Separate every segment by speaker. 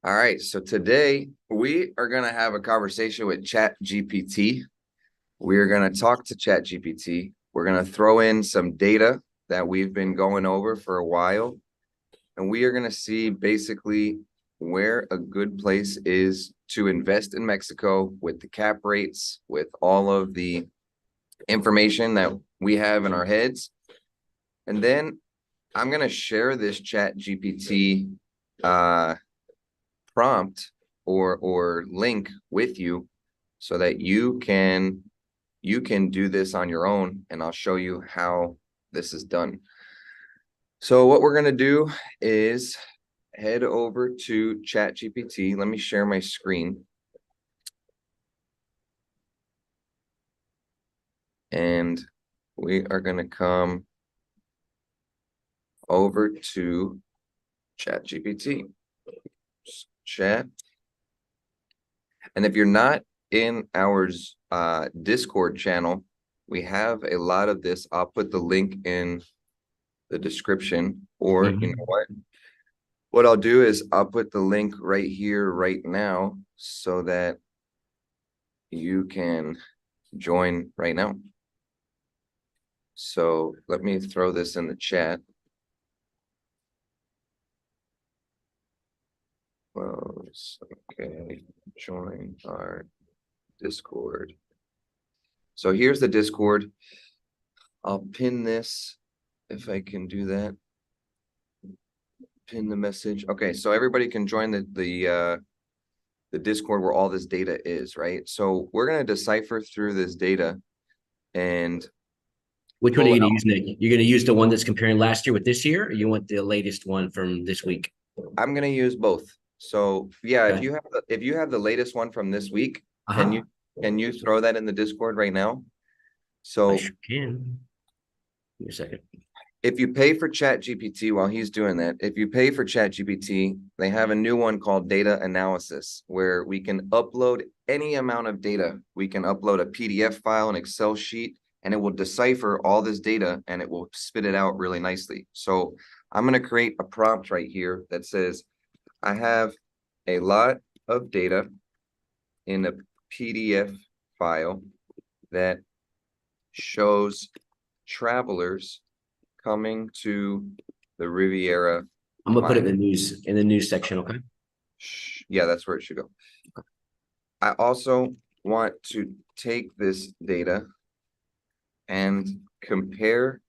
Speaker 1: All right, so today we are going to have a conversation with ChatGPT. We are going to talk to ChatGPT. We're going to throw in some data that we've been going over for a while, and we are going to see basically where a good place is to invest in Mexico with the cap rates, with all of the information that we have in our heads. And then I'm going to share this ChatGPT prompt or link with you so that you can do this on your own, and I'll show you how this is done. So what we're going to do is head over to ChatGPT. Let me share my screen. And we are going to come over to ChatGPT. Chat. And if you're not in our Discord channel, we have a lot of this. I'll put the link in the description, or you know what I'll do is I'll put the link right here right now so that you can join right now. So let me throw this in the chat. Okay, join our Discord. So here's the Discord. I'll pin this if I can do that. Pin the message. Okay, so everybody can join the Discord where all this data is, right? So we're gonna decipher through this data. And
Speaker 2: which one are you gonna use, Nick? You're gonna use the one that's comparing last year with this year, or you want the latest one from this week?
Speaker 1: I'm gonna use both. So yeah, okay. If you have the latest one from this week, can you throw that in the Discord right now? So
Speaker 2: I sure can. Give me a second.
Speaker 1: If you pay for ChatGPT, while he's doing that, if you pay for ChatGPT, they have a new one called data analysis, where we can upload any amount of data. We can upload a PDF file, an Excel sheet, and it will decipher all this data and it will spit it out really nicely. So I'm going to create a prompt right here that says, I have a lot of data in a PDF file that shows travelers coming to the Riviera.
Speaker 2: I'm gonna put it in the news section, okay?
Speaker 1: Yeah, that's where it should go. I also want to take this data and compare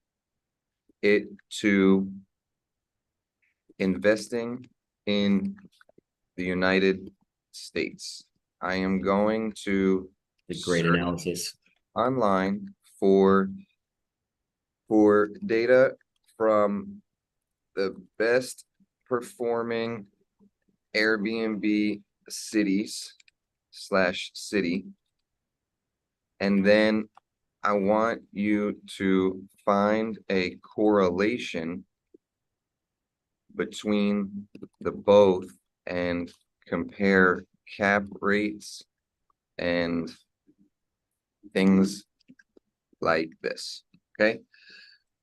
Speaker 1: it to investing in the United States. I am going to
Speaker 2: the great analysis
Speaker 1: online for data from the best performing Airbnb cities / city. And then I want you to find a correlation between the both and compare cap rates and things like this. Okay.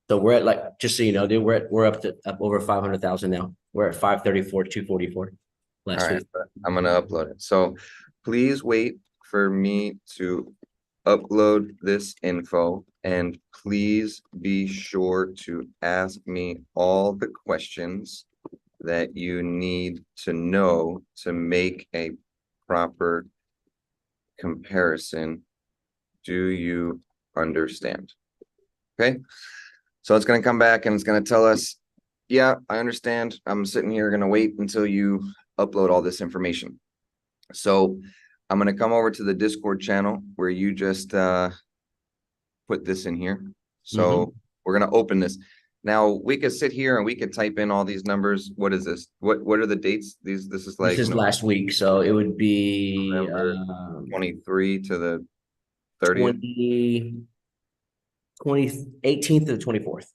Speaker 2: So we're at, like, just so you know, dude, we're up over 500,000 now. We're at 534,244 last week.
Speaker 1: I'm gonna upload it. So please wait for me to upload this info, and please be sure to ask me all the questions that you need to know to make a proper comparison. Do you understand? Okay. So it's going to come back and it's going to tell us, yeah, I understand. I'm sitting here going to wait until you upload all this information. So I'm going to come over to the Discord channel where you just put this in here. So we're going to open this. Now we could sit here and we could type in all these numbers. What is this? What are the dates? This is like,
Speaker 2: this is last week. So it would be
Speaker 1: 23 to the 30th.
Speaker 2: 18th to the 24th.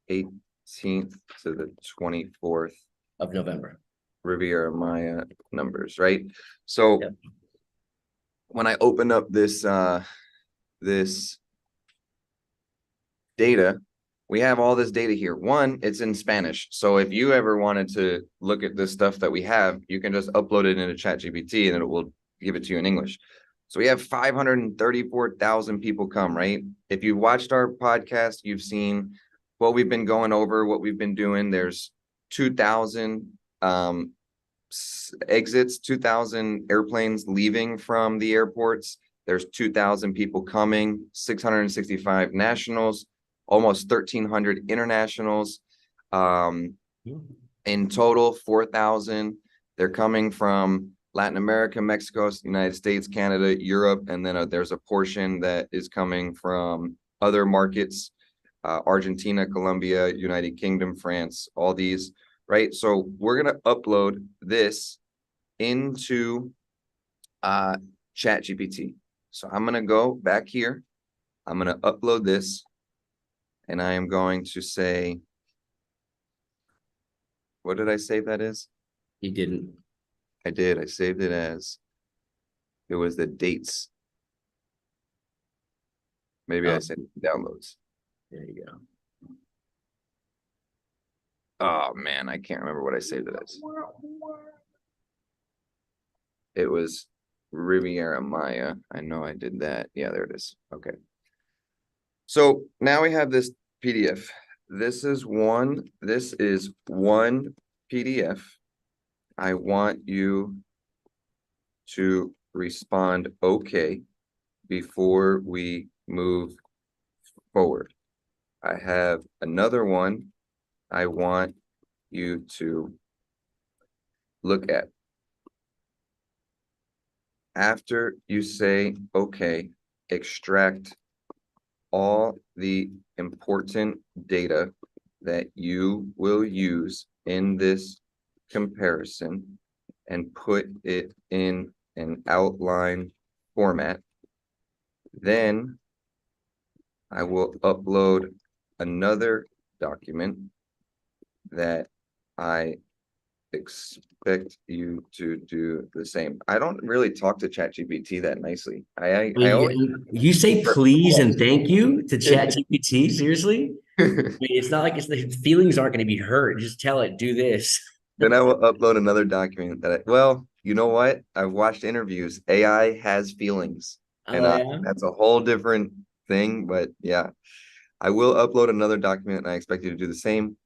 Speaker 1: 18th to the 24th
Speaker 2: of November.
Speaker 1: Riviera Maya numbers, right? So when I open up this this data, we have all this data here. One, it's in Spanish. So if you ever wanted to look at this stuff that we have, you can just upload it into ChatGPT and it will give it to you in English. So we have 534,000 people come, right? If you've watched our podcast, you've seen what we've been going over, what we've been doing. There's 2,000 exits, 2,000 airplanes leaving from the airports. There's 2,000 people coming, 665 nationals, almost 1,300 internationals. In total, 4,000. They're coming from Latin America, Mexico, United States, Canada, Europe, and then there's a portion that is coming from other markets, Argentina, Colombia, United Kingdom, France, all these, right? So we're going to upload this into ChatGPT. So I'm going to go back here. I'm going to upload this, and I am going to say, what did I save that as?
Speaker 2: You didn't.
Speaker 1: I did. I saved it as, it was the dates. Maybe I said downloads.
Speaker 2: There you go.
Speaker 1: Oh man, I can't remember what I saved it as. It was Riviera Maya. I know I did that. Yeah, there it is. Okay. So now we have this PDF. This is one PDF. I want you to respond okay before we move forward. I have another one I want you to look at. After you say okay, extract all the important data that you will use in this comparison and put it in an outline format. Then I will upload another document that I expect you to do the same. I don't really talk to ChatGPT that nicely. I always
Speaker 2: You say please and thank you to ChatGPT, seriously? I mean, it's not like the feelings aren't going to be hurt. Just tell it, do this.
Speaker 1: Then I will upload another document that well, you know what? I've watched interviews. AI has feelings, and
Speaker 2: Oh yeah.
Speaker 1: that's a whole different thing. But yeah, I will upload another document, and I expect you to do the same.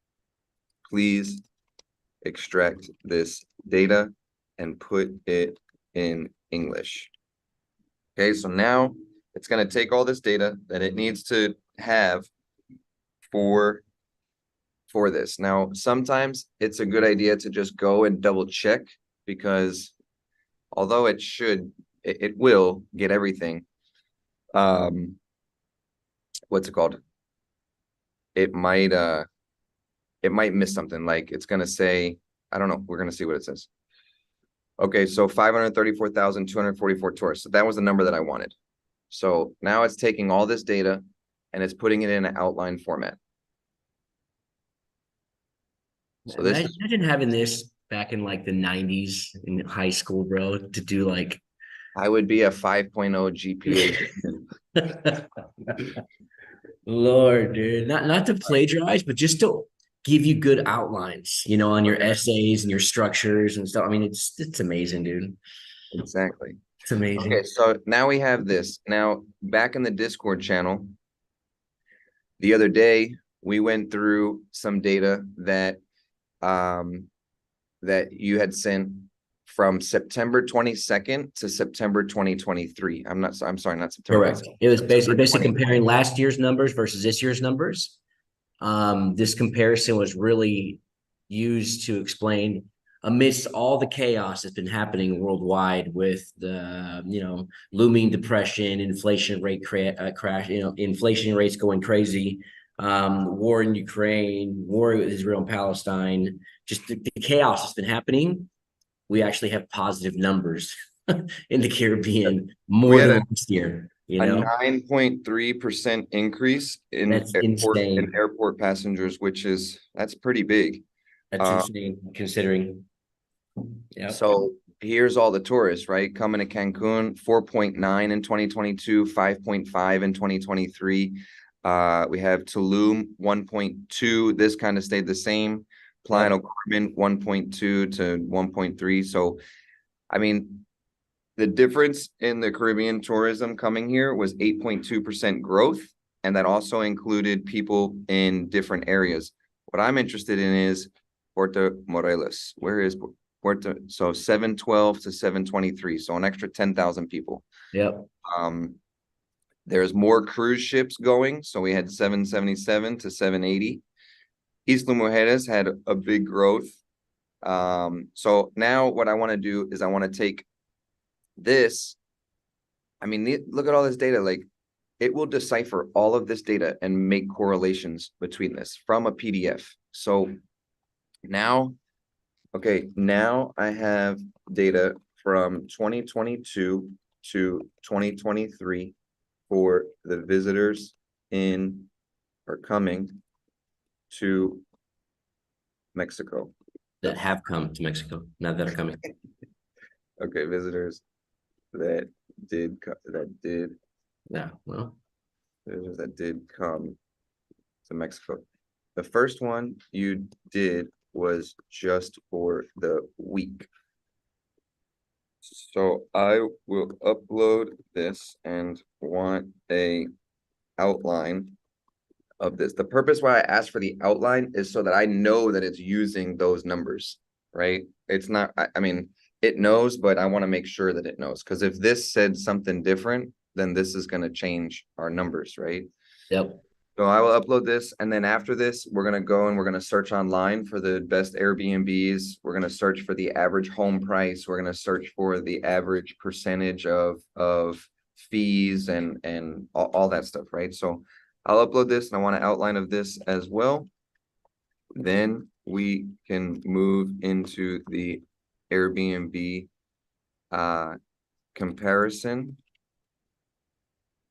Speaker 1: Please extract this data and put it in English. Okay, so now it's going to take all this data that it needs to have for this. Now, sometimes it's a good idea to just go and double check, because although it will get everything, what's it called? It might miss something. Like it's going to say, I don't know. We're going to see what it says. Okay, so 534,244 tourists. So that was the number that I wanted. So now it's taking all this data and it's putting it in an outline format. So this
Speaker 2: Imagine having this back in like the 90s in high school, bro, to do like
Speaker 1: I would be a 5.0 GPA.
Speaker 2: Lord, dude, not to plagiarize, but just to give you good outlines, on your essays and your structures and stuff. I mean, it's amazing, dude.
Speaker 1: Exactly.
Speaker 2: It's amazing.
Speaker 1: Okay, so now we have this. Now, back in the Discord channel, the other day, we went through some data that you had sent from September 22nd to September 2023. I'm sorry, not September.
Speaker 2: Correct. It was basically
Speaker 1: 20.
Speaker 2: comparing last year's numbers versus this year's numbers. This comparison was really used to explain, amidst all the chaos that's been happening worldwide with the looming depression, inflation rate crash, inflation rates going crazy, war in Ukraine, war with Israel and Palestine, just the chaos that's been happening. We actually have positive numbers in the Caribbean more than last year.
Speaker 1: A 9.3% increase in airport passengers, that's pretty big.
Speaker 2: That's insane considering.
Speaker 1: Yeah. So here's all the tourists, right? Coming to Cancun, 4.9 in 2022, 5.5 in 2023. We have Tulum 1.2. This kind of stayed the same. Playa del Carmen 1.2 to 1.3. So, I mean, the difference in the Caribbean tourism coming here was 8.2% growth, and that also included people in different areas. What I'm interested in is Puerto Morelos. Where is Puerto? So 712 to 723, so an extra 10,000 people.
Speaker 2: Yep.
Speaker 1: There's more cruise ships going, so we had 777 to 780. Isla Mujeres had a big growth. So now what I want to do is I want to take this. I mean, look at all this data. Like, it will decipher all of this data and make correlations between this from a PDF. So now, okay, now I have data from 2022 to 2023 for the visitors in or coming to Mexico.
Speaker 2: That have come to Mexico, not that are coming.
Speaker 1: Okay, visitors that did
Speaker 2: Yeah, well,
Speaker 1: visitors that did come to Mexico. The first one you did was just for the week. So I will upload this and want a outline of this. The purpose why I asked for the outline is so that I know that it's using those numbers, right? It's not, I mean, it knows, but I want to make sure that it knows. Because if this said something different, then this is going to change our numbers, right?
Speaker 2: yep.
Speaker 1: So I will upload this, and then after this, we're gonna go and we're gonna search online for the best Airbnbs. We're gonna search for the average home price. We're gonna search for the average percentage of fees and all that stuff, right? So I'll upload this, and I want an outline of this as well. Then we can move into the Airbnb comparison,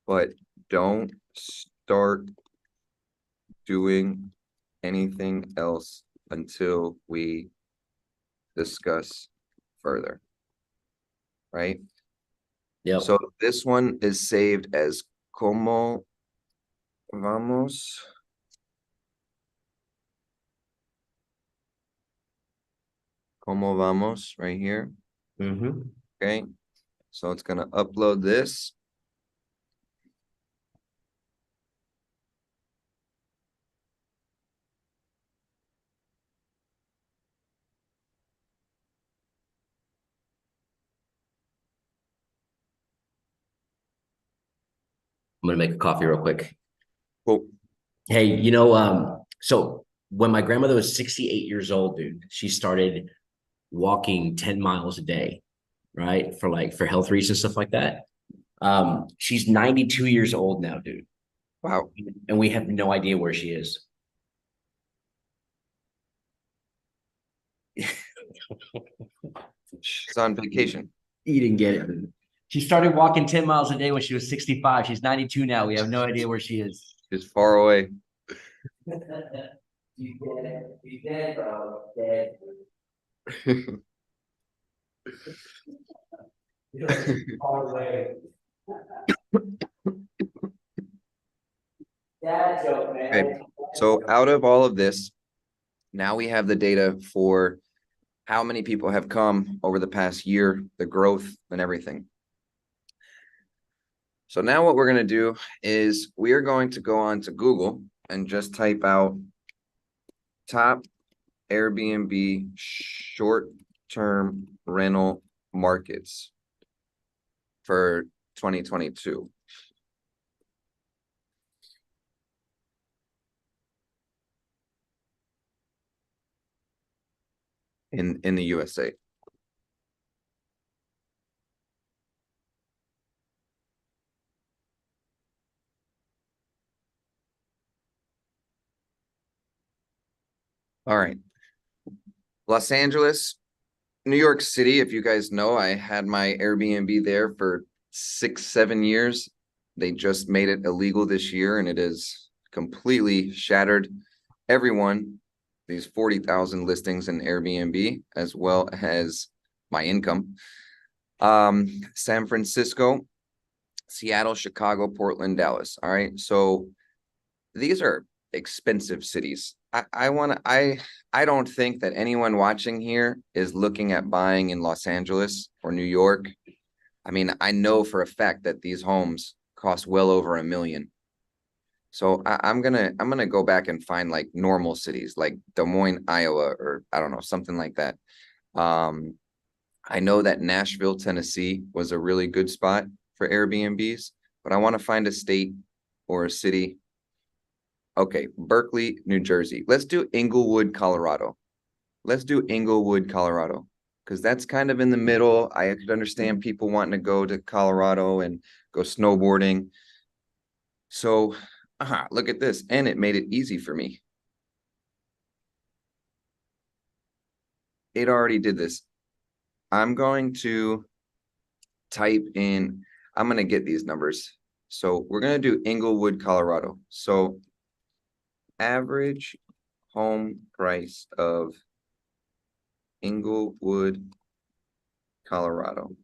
Speaker 1: but don't start doing anything else until we discuss further, right?
Speaker 2: Yep.
Speaker 1: So this one is saved as como vamos. Como vamos right here.
Speaker 2: Mm-hmm.
Speaker 1: Okay. So it's going to upload this.
Speaker 2: I'm gonna make a coffee real quick.
Speaker 1: Cool.
Speaker 2: Hey, so when my grandmother was 68 years old, dude, she started walking 10 miles a day, right? For health reasons, stuff like that. She's 92 years old now, dude.
Speaker 1: Wow.
Speaker 2: And we have no idea where she is.
Speaker 1: She's on vacation.
Speaker 2: You didn't get it. She started walking 10 miles a day when she was 65. She's 92 now. We have no idea where she is.
Speaker 1: She's far away.
Speaker 2: She's dead. She's dead, bro. Dead. Far away. Dad joke, man.
Speaker 1: Okay. So out of all of this, now we have the data for how many people have come over the past year, the growth and everything. So now what we're going to do is we are going to go on to Google and just type out top Airbnb short-term rental markets for 2022. In the USA. All right. Los Angeles, New York City, if you guys know, I had my Airbnb there for 6-7 years. They just made it illegal this year, and it has completely shattered everyone, these 40,000 listings in Airbnb, as well as my income. San Francisco, Seattle, Chicago, Portland, Dallas. All right. So these are expensive cities. I don't think that anyone watching here is looking at buying in Los Angeles or New York. I mean, I know for a fact that these homes cost well over $1 million. So I'm gonna go back and find like normal cities like Des Moines, Iowa, or I don't know, something like that. Um, I know that Nashville, Tennessee was a really good spot for Airbnbs, but I want to find a state or a city. Okay, Berkeley, New Jersey. Let's do Englewood, Colorado. Let's do Englewood, Colorado, because that's kind of in the middle. I could understand people wanting to go to Colorado and go snowboarding. So, look at this. And it made it easy for me. It already did this. I'm going to type in, I'm going to get these numbers. So we're going to do Englewood, Colorado. So average home price of Englewood, Colorado.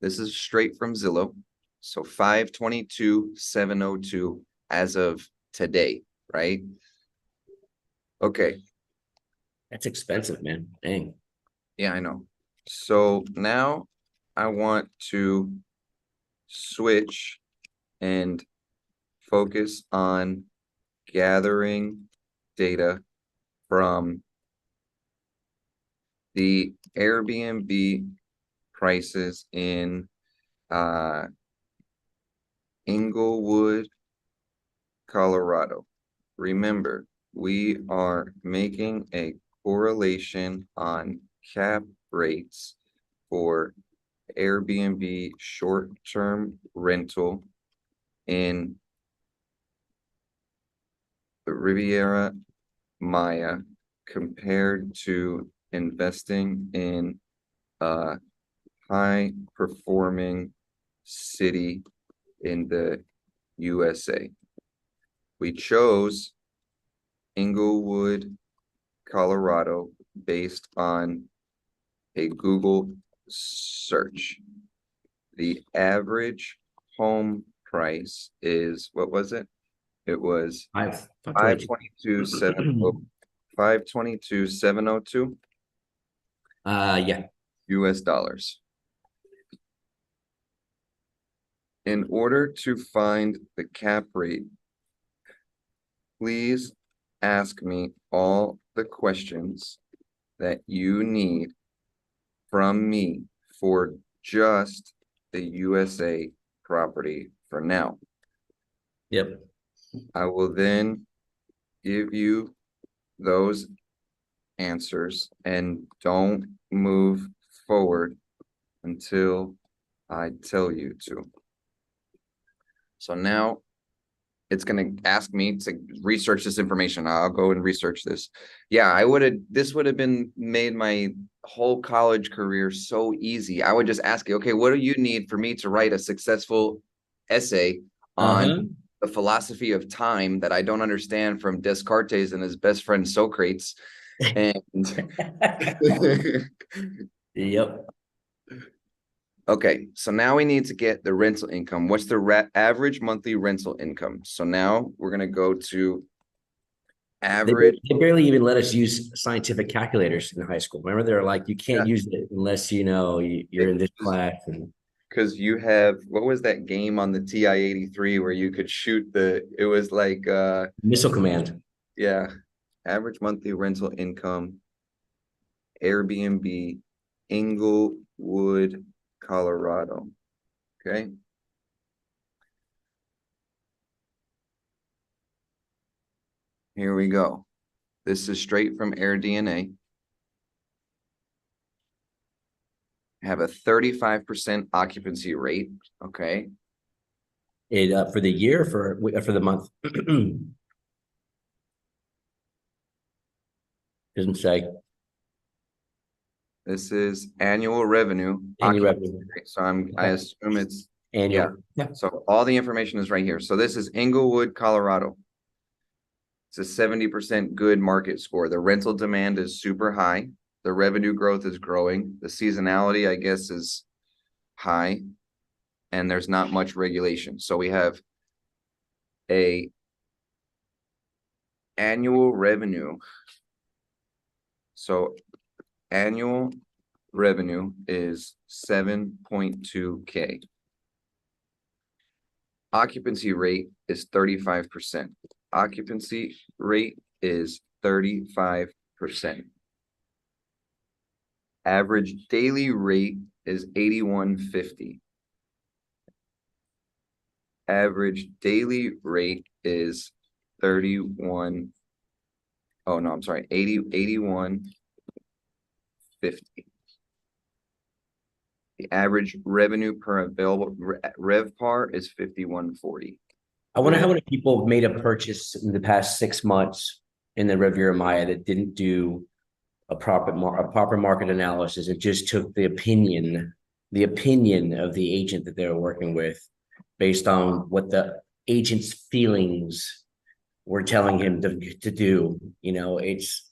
Speaker 1: This is straight from Zillow. So 522,702 as of today, right? Okay.
Speaker 2: That's expensive, man. Dang.
Speaker 1: Yeah, I know. So now I want to switch and focus on gathering data from the Airbnb prices in Englewood, Colorado. Remember, we are making a correlation on cap rates for Airbnb short-term rental in the Riviera Maya compared to investing in a high-performing city in the USA. We chose Englewood, Colorado, based on a Google search. The average home price is, what was it? It was 522,702
Speaker 2: Yeah.
Speaker 1: US dollars. In order to find the cap rate, please ask me all the questions that you need from me for just the USA property for now.
Speaker 2: Yep.
Speaker 1: I will then give you those answers and don't move forward until I tell you to. So now it's going to ask me to research this information. I'll go and research this. Yeah, this would have been made my whole college career so easy. I would just ask you, okay, what do you need for me to write a successful essay on the philosophy of time that I don't understand from Descartes and his best friend Socrates? And
Speaker 2: Yep.
Speaker 1: okay, so now we need to get the rental income. What's the average monthly rental income? So now we're going to go to average.
Speaker 2: They barely even let us use scientific calculators in high school. Remember, they're like, you can't use it unless you know you're in this class. And
Speaker 1: because you have, what was that game on the TI-83 where you could shoot it was like
Speaker 2: Missile Command.
Speaker 1: Yeah, average monthly rental income, Airbnb, Englewood, Colorado. Okay. Here we go. This is straight from AirDNA. Have a 35% occupancy rate. Okay.
Speaker 2: It for the year, for the month. Doesn't say.
Speaker 1: This is annual revenue.
Speaker 2: Annual revenue.
Speaker 1: So I assume it's
Speaker 2: annual.
Speaker 1: Yeah. So all the information is right here. So this is Englewood, Colorado. It's a 70% good market score. The rental demand is super high. The revenue growth is growing. The seasonality, I guess, is high. And there's not much regulation. So we have a annual revenue. So annual revenue is 7.2K. Occupancy rate is 35%. Occupancy rate is 35%. Average daily rate is 81.50. Average daily rate is 31. Oh no, I'm sorry, 81.50. The average revenue per available RevPAR is 51.40.
Speaker 2: I wonder how many people have made a purchase in the past 6 months in the Riviera Maya that didn't do a proper market analysis and just took the opinion of the agent that they were working with based on what the agent's feelings were telling him to do. You know, I guess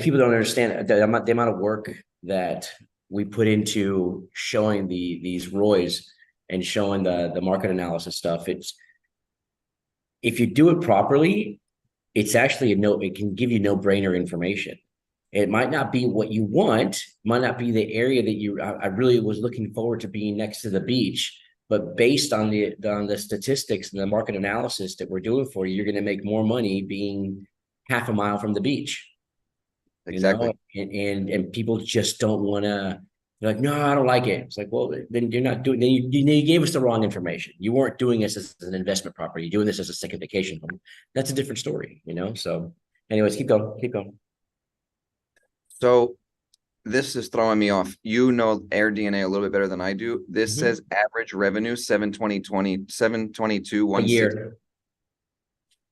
Speaker 2: people don't understand the amount of work that we put into showing these ROIs and showing the market analysis stuff. It's, if you do it properly, it's actually it can give you no-brainer information. It might not be what you want, might not be the area that I really was looking forward to being next to the beach, but based on the statistics and the market analysis that we're doing for you, you're going to make more money being half a mile from the beach.
Speaker 1: Exactly.
Speaker 2: You know? And people just don't want to. They're like, no, I don't like it. It's like, well, then you're not doing. Then you gave us the wrong information. You weren't doing this as an investment property. You're doing this as a second vacation home. That's a different story, you know. So, anyways, keep going.
Speaker 1: So this is throwing me off. You know AirDNA a little bit better than I do. This says average revenue 722
Speaker 2: A year.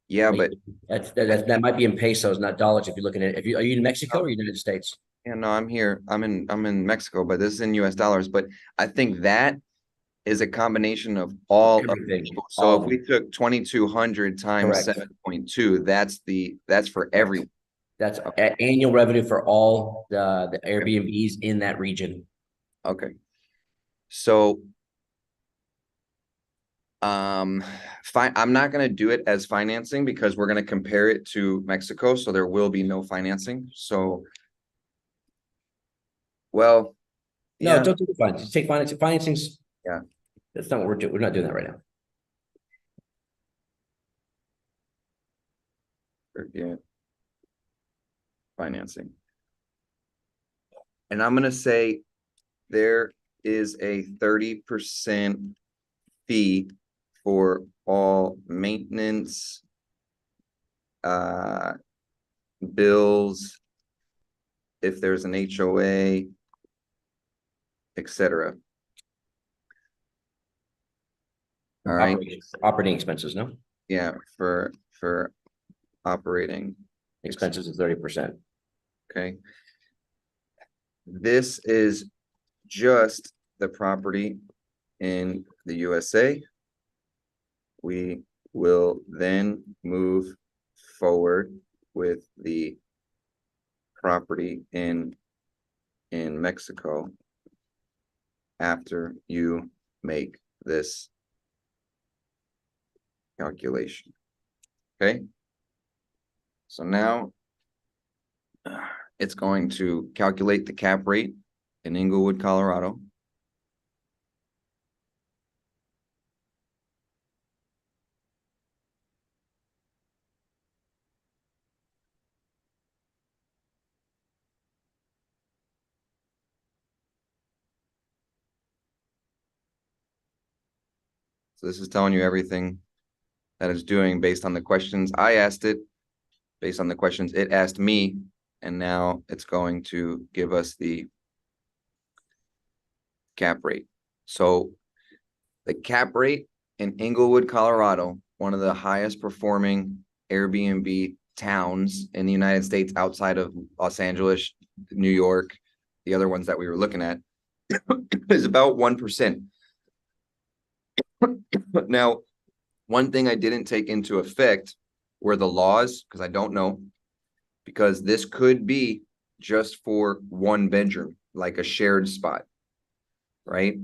Speaker 1: Yeah, but
Speaker 2: that might be in pesos, not dollars. If you're looking at it, are you in Mexico or United States?
Speaker 1: yeah, no, I'm here. I'm in Mexico, but this is in US dollars. But I think that is a combination of all of
Speaker 2: Everything.
Speaker 1: people. So if we took 2,200 times
Speaker 2: Correct.
Speaker 1: 7.2, that's for everyone.
Speaker 2: That's annual revenue for all the Airbnbs in that region.
Speaker 1: Okay. So I'm not going to do it as financing because we're going to compare it to Mexico, so there will be no financing. So well,
Speaker 2: No,
Speaker 1: yeah,
Speaker 2: don't do financing. Take financing. Financing's,
Speaker 1: yeah.
Speaker 2: that's not what we're doing. We're not doing that right now.
Speaker 1: Yeah, financing. And I'm going to say there is a 30% fee for all maintenance, bills, if there's an HOA, etc. All right.
Speaker 2: Operating expenses, no?
Speaker 1: Yeah, for operating
Speaker 2: Expenses is 30%.
Speaker 1: Okay. This is just the property in the USA. We will then move forward with the property in Mexico after you make this calculation. Okay. So now it's going to calculate the cap rate in Englewood, Colorado. So this is telling you everything that it's doing based on the questions I asked it, based on the questions it asked me, and now it's going to give us the cap rate. So the cap rate in Englewood, Colorado, one of the highest performing Airbnb towns in the United States outside of Los Angeles, New York, the other ones that we were looking at, is about 1%. Now, one thing I didn't take into effect were the laws, because I don't know, because this could be just for one bedroom, like a shared spot, right?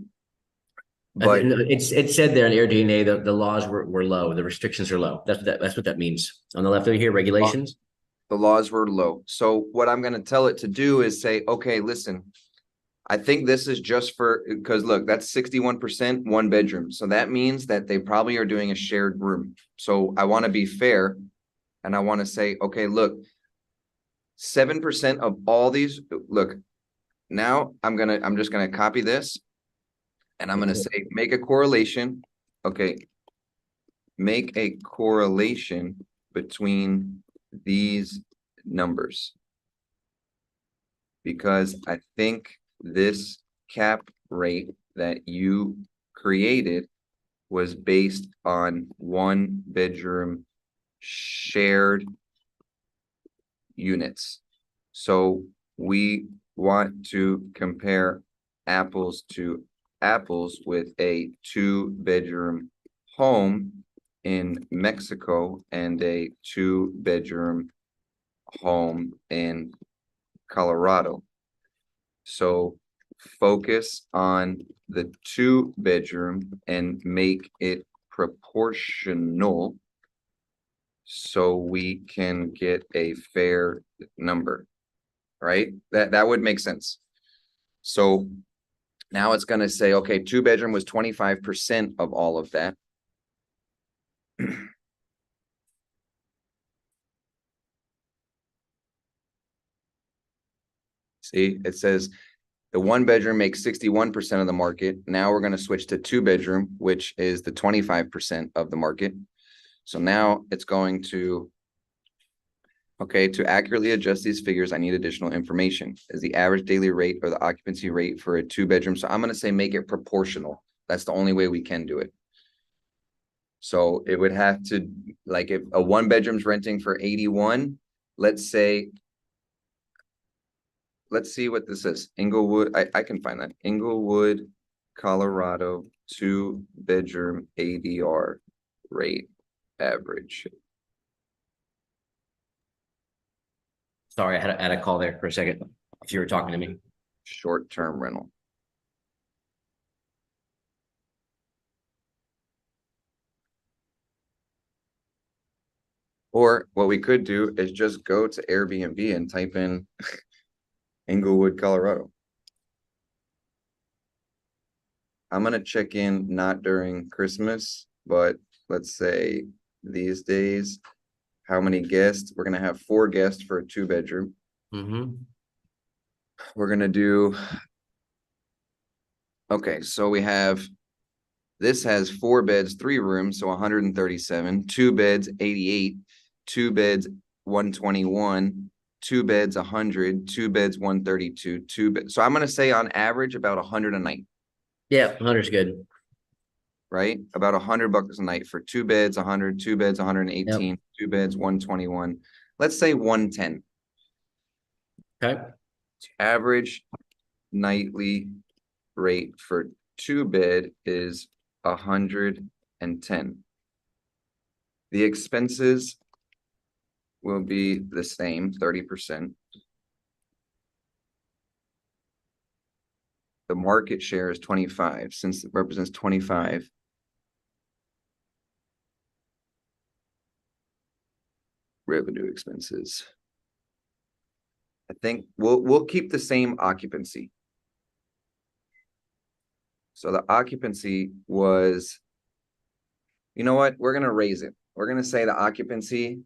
Speaker 1: But
Speaker 2: It said there in AirDNA the laws were low, the restrictions are low. That's what that means. On the left over here, regulations.
Speaker 1: the laws were low. So what I'm going to tell it to do is say, okay, listen, I think this is just for, because look, that's 61% one bedroom. So that means that they probably are doing a shared room. So I want to be fair and I want to say, okay, look, 7% of all these, look, now I'm just going to copy this and I'm going to say, make a correlation. Okay. Make a correlation between these numbers because I think this cap rate that you created was based on one bedroom shared units. So we want to compare apples to apples with a 2-bedroom home in Mexico and a 2-bedroom home in Colorado. So focus on the 2-bedroom and make it proportional so we can get a fair number, right? That would make sense. So now it's going to say, okay, 2-bedroom was 25% of all of that. See, it says the 1-bedroom makes 61% of the market. Now we're going to switch to 2-bedroom, which is the 25% of the market. So now it's going to, okay, to accurately adjust these figures, I need additional information. Is the average daily rate or the occupancy rate for a 2-bedroom? So I'm going to say make it proportional. That's the only way we can do it. So it would have to, like if a 1-bedroom's renting for 81, let's say, let's see what this is. Englewood, I can find that. Englewood, Colorado, 2-bedroom ADR rate average.
Speaker 2: Sorry, I had a call there for a second. If you were talking to me.
Speaker 1: Short-term rental. Or what we could do is just go to Airbnb and type in Englewood, Colorado. I'm going to check in not during Christmas, but let's say these days, how many guests? We're going to have 4 guests for a 2-bedroom. We're going to do, okay, so we have, this has 4 beds, 3 rooms, so 137, 2 beds, 88, 2 beds, 121, 2 beds, 100, 2 beds, 132, 2 beds. So I'm going to say on average about 100 a night.
Speaker 2: Yeah, 100's good.
Speaker 1: Right? About $100 a night for 2 beds, 100, 2 beds, 118,
Speaker 2: Yep.
Speaker 1: 2 beds, 121. Let's say 110.
Speaker 2: Okay.
Speaker 1: Average nightly rate for 2-bed is 110. The expenses will be the same, 30%. The market share is 25, since it represents 25. Revenue expenses. I think we'll keep the same occupancy. So the occupancy was, you know what? We're going to raise it. We're going to say the occupancy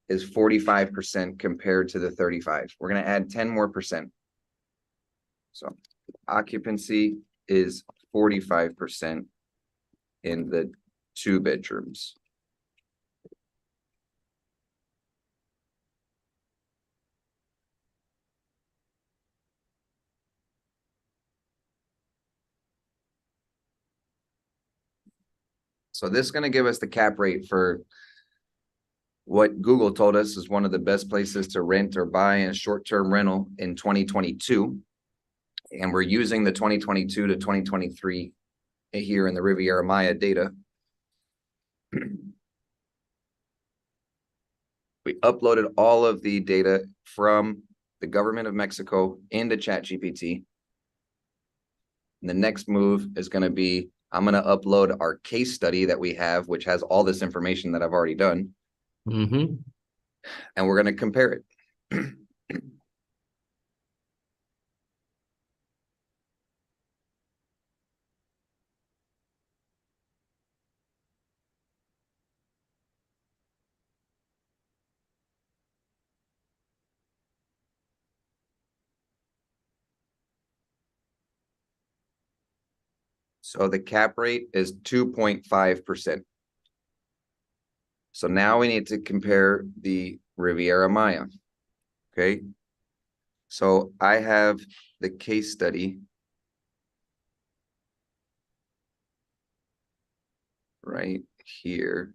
Speaker 1: is 45% compared to the 35. We're going to add 10 more percent. So occupancy is 45% in the 2 bedrooms. So this is going to give us the cap rate for what Google told us is one of the best places to rent or buy a short-term rental in 2022. And we're using the 2022 to 2023 here in the Riviera Maya data. We uploaded all of the data from the government of Mexico into ChatGPT. And the next move is going to be I'm going to upload our case study that we have, which has all this information that I've already done.
Speaker 2: Mm-hmm.
Speaker 1: And we're going to compare it. So the cap rate is 2.5%. So now we need to compare the Riviera Maya. Okay. So I have the case study right here.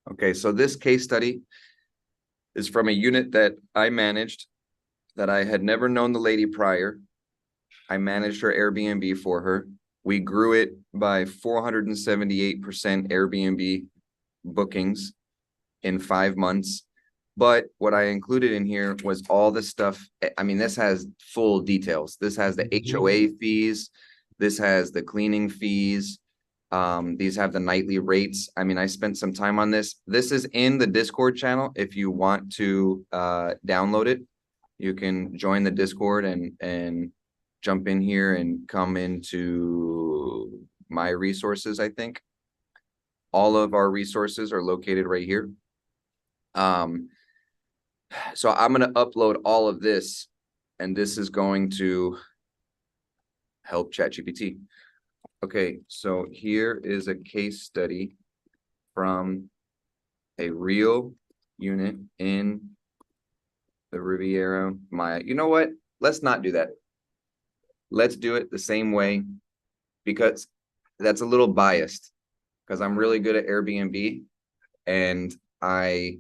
Speaker 1: Okay, so this case study is from a unit that I managed that I had never known the lady prior. I managed her Airbnb for her. We grew it by 478% Airbnb bookings in 5 months. But what I included in here was all the stuff. I mean, this has full details. This has the HOA fees. This has the cleaning fees. These have the nightly rates. I mean, I spent some time on this. This is in the Discord channel. If you want to download it, you can join the Discord and jump in here and come into my resources, I think. All of our resources are located right here. So I'm going to upload all of this, and this is going to help ChatGPT. Okay, so here is a case study from a real unit in the Riviera Maya. You know what? Let's not do that. Let's do it the same way, because that's a little biased, because I'm really good at Airbnb and I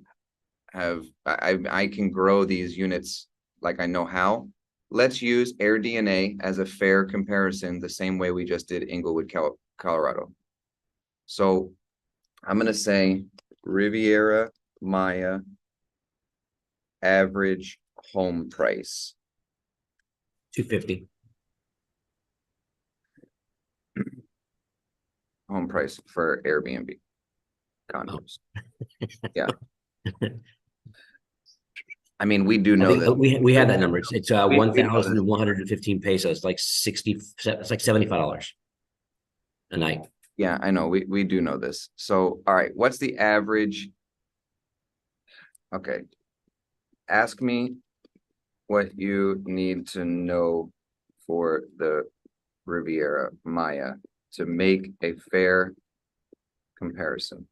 Speaker 1: can grow these units like I know how. Let's use AirDNA as a fair comparison, the same way we just did Englewood, Colorado. So I'm going to say Riviera Maya average home price.
Speaker 2: 250.
Speaker 1: Home price for Airbnb condos. Yeah. I mean, we do know that.
Speaker 2: We had that number. It's 1,115 pesos, like 60, it's like $75 a night.
Speaker 1: Yeah, I know. We do know this. So, all right, what's the average? Okay. Ask me what you need to know for the Riviera Maya to make a fair comparison.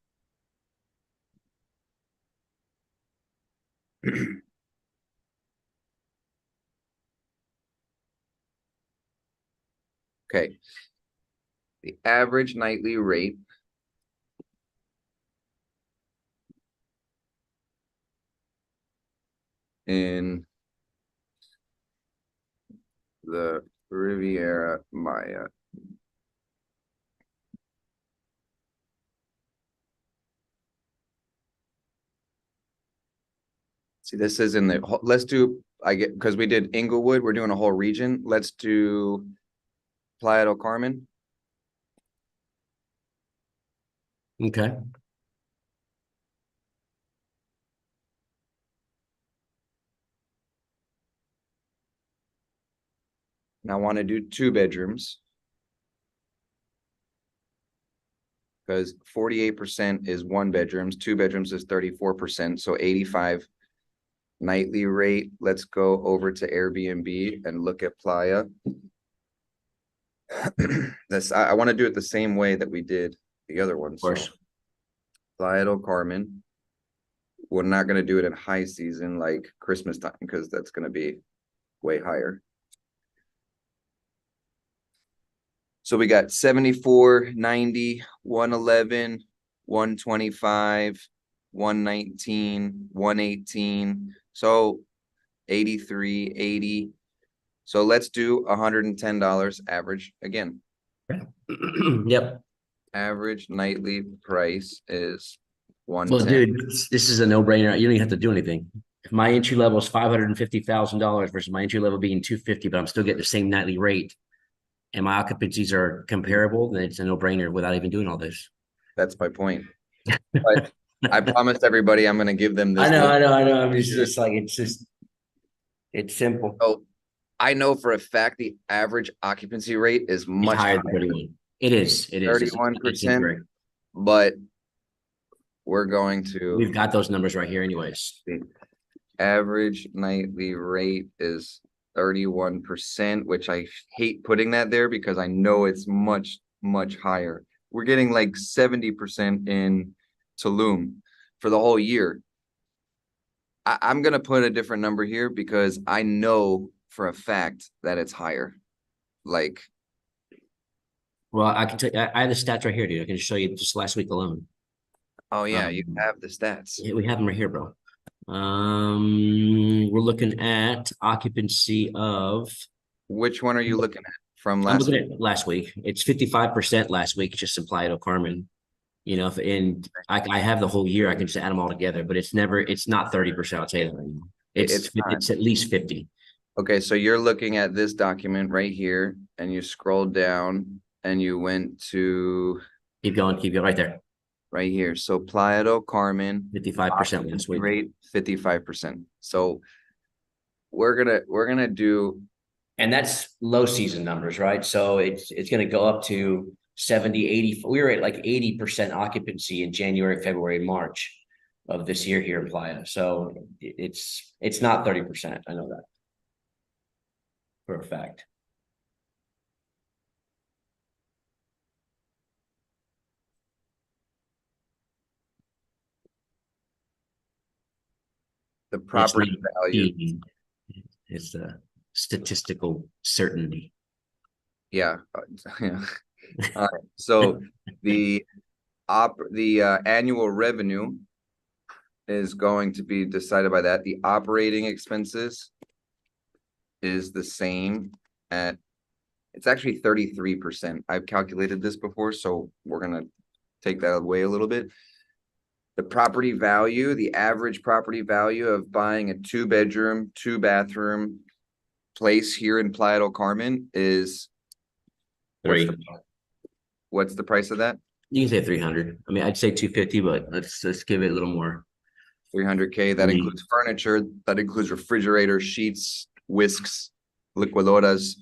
Speaker 1: Okay. The average nightly rate in the Riviera Maya. See, this is in the, let's do, because we did Englewood, we're doing a whole region. Let's do Playa del Carmen.
Speaker 2: Okay.
Speaker 1: And I want to do 2 bedrooms, because 48% is 1 bedrooms, 2 bedrooms is 34%, so 85 nightly rate. Let's go over to Airbnb and look at Playa. This I want to do it the same way that we did the other one.
Speaker 2: Of course.
Speaker 1: So, Playa del Carmen. We're not going to do it in high season like Christmas time, because that's going to be way higher. So we got 74, 90, 111, 125, 119, 118. So 83, 80. So let's do $110 average again.
Speaker 2: Yep.
Speaker 1: Average nightly price is
Speaker 2: Well,
Speaker 1: 110.
Speaker 2: dude, this is a no-brainer. You don't even have to do anything. If my entry level is $550,000 versus my entry level being 250, but I'm still getting the same nightly rate, and my occupancies are comparable, then it's a no-brainer without even doing all this.
Speaker 1: That's my point. But I promised everybody I'm going to give them
Speaker 2: I
Speaker 1: this
Speaker 2: know,
Speaker 1: list.
Speaker 2: I know, I know. I'm just like it's simple.
Speaker 1: So I know for a fact the average occupancy rate is
Speaker 2: It's
Speaker 1: much
Speaker 2: higher
Speaker 1: higher,
Speaker 2: than 31. It is. It is. It's
Speaker 1: 31%,
Speaker 2: incorrect.
Speaker 1: but we're going
Speaker 2: We've
Speaker 1: to
Speaker 2: got those numbers right here, anyways.
Speaker 1: the average nightly rate is 31%, which I hate putting that there because I know it's much, much higher. We're getting like 70% in Tulum for the whole year. I'm gonna put a different number here because I know for a fact that it's higher. Like,
Speaker 2: Well, I can tell you, I have the stats right here, dude. I can show you just last week alone.
Speaker 1: oh yeah, you
Speaker 2: Um,
Speaker 1: have the stats.
Speaker 2: yeah, we have them right here, bro. We're looking at occupancy of.
Speaker 1: Which one are you looking at from
Speaker 2: I'm
Speaker 1: last
Speaker 2: looking
Speaker 1: week?
Speaker 2: at last week. It's 55% last week, just in Playa del Carmen. And I have the whole year. I can just add them all together, but it's not 30%. I'll tell you that right now.
Speaker 1: It's not.
Speaker 2: It's at least 50.
Speaker 1: Okay, so you're looking at this document right here, and you scroll down, and you went to
Speaker 2: Keep going right there.
Speaker 1: right here. So Playa del Carmen
Speaker 2: 55% last week.
Speaker 1: rate 55%. So we're gonna do
Speaker 2: And that's low season numbers, right? So it's going to go up to 70, 80. We were at like 80% occupancy in January, February, March of this year here in Playa. So it's not 30%. I know that for a fact.
Speaker 1: the
Speaker 2: It's not
Speaker 1: property value.
Speaker 2: feeding. It's a statistical certainty.
Speaker 1: Yeah. Yeah. All right. So the annual revenue is going to be decided by that. The operating expenses is the same at, it's actually 33%. I've calculated this before, so we're gonna take that away a little bit. The property value, the average property value of buying a 2-bedroom, 2-bathroom place here in Playa del Carmen is
Speaker 2: Three.
Speaker 1: what's the price of that?
Speaker 2: You can say 300. I mean, I'd say 250, but let's give it a little more.
Speaker 1: 300K. That includes furniture, that includes refrigerators, sheets, whisks, liquidoras.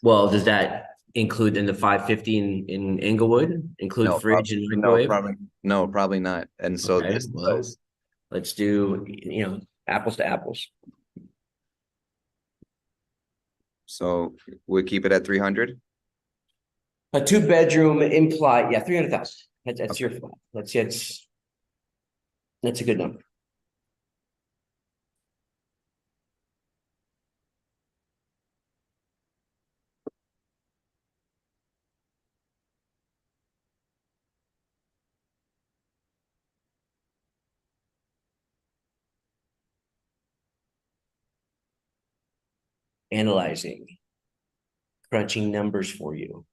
Speaker 2: Well, does that include in the 550 in Englewood? Include
Speaker 1: No,
Speaker 2: fridge and
Speaker 1: no,
Speaker 2: microwave?
Speaker 1: probably not. And so
Speaker 2: Okay,
Speaker 1: this
Speaker 2: well,
Speaker 1: does.
Speaker 2: let's do apples to apples.
Speaker 1: So we keep it at 300.
Speaker 2: A 2-bedroom implied, yeah, 300,000. That's your that's a good number. Analyzing, crunching numbers for you.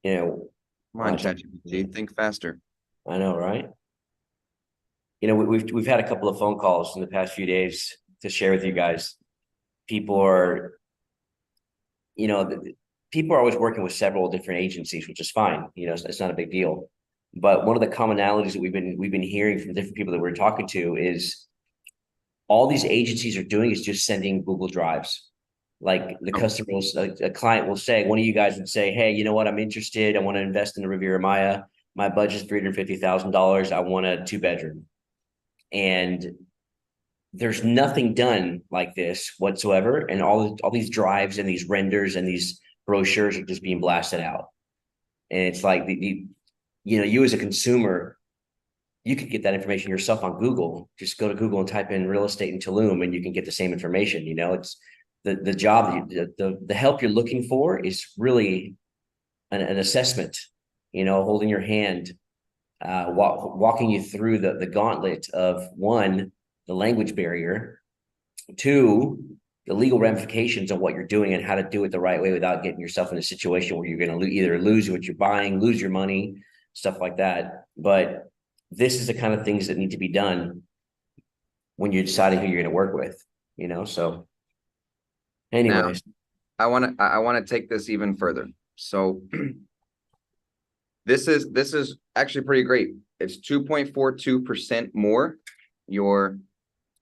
Speaker 2: You know,
Speaker 1: Come on, ChatGPT, think faster.
Speaker 2: I know, right? We've had a couple of phone calls in the past few days to share with you guys. People are, people are always working with several different agencies, which is fine. It's not a big deal. But one of the commonalities that we've been hearing from different people that we're talking to is all these agencies are doing is just sending Google Drives. Like the customer will, a client will say, one of you guys would say, hey, you know what? I'm interested. I want to invest in the Riviera Maya. My budget's $350,000. I want a 2-bedroom. And there's nothing done like this whatsoever. And all these drives and these renders and these brochures are just being blasted out. And it's like you as a consumer, you could get that information yourself on Google. Just go to Google and type in real estate in Tulum, and you can get the same information. It's the job, the help you're looking for is really an assessment. Holding your hand, walking you through the gauntlet of one, the language barrier, two, the legal ramifications of what you're doing and how to do it the right way without getting yourself in a situation where you're going to either lose what you're buying, lose your money, stuff like that. But this is the kind of things that need to be done when you're deciding who you're going to work with, So
Speaker 1: Now,
Speaker 2: anyways,
Speaker 1: I want to take this even further. So this is actually pretty great. It's 2.42% more. You're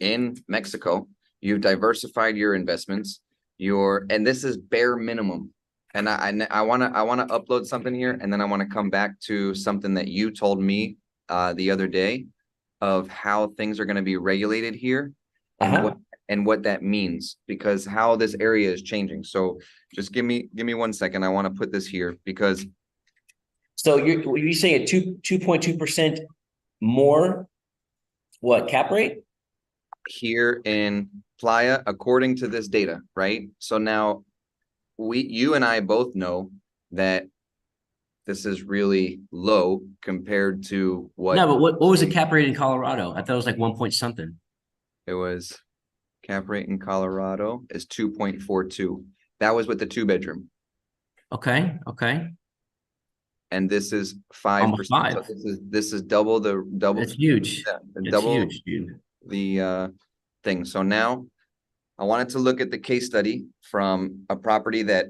Speaker 1: in Mexico. You've diversified your investments. And this is bare minimum. And I wanna upload something here, and then I want to come back to something that you told me the other day of how things are going to be regulated here and what that means, because how this area is changing. So just give me 1 second. I want to put this here because
Speaker 2: so you're saying a 2.2% more what cap rate?
Speaker 1: here in Playa, according to this data, right? So now you and I both know that this is really low compared to what.
Speaker 2: No, but what was the cap rate in Colorado? I thought it was like 1 point something.
Speaker 1: It was cap rate in Colorado is 2.42. That was with the 2-bedroom.
Speaker 2: Okay.
Speaker 1: And this is 5%.
Speaker 2: Almost 5.
Speaker 1: So this is double.
Speaker 2: That's huge. That's
Speaker 1: double
Speaker 2: huge, dude.
Speaker 1: the thing. So now I wanted to look at the case study from a property that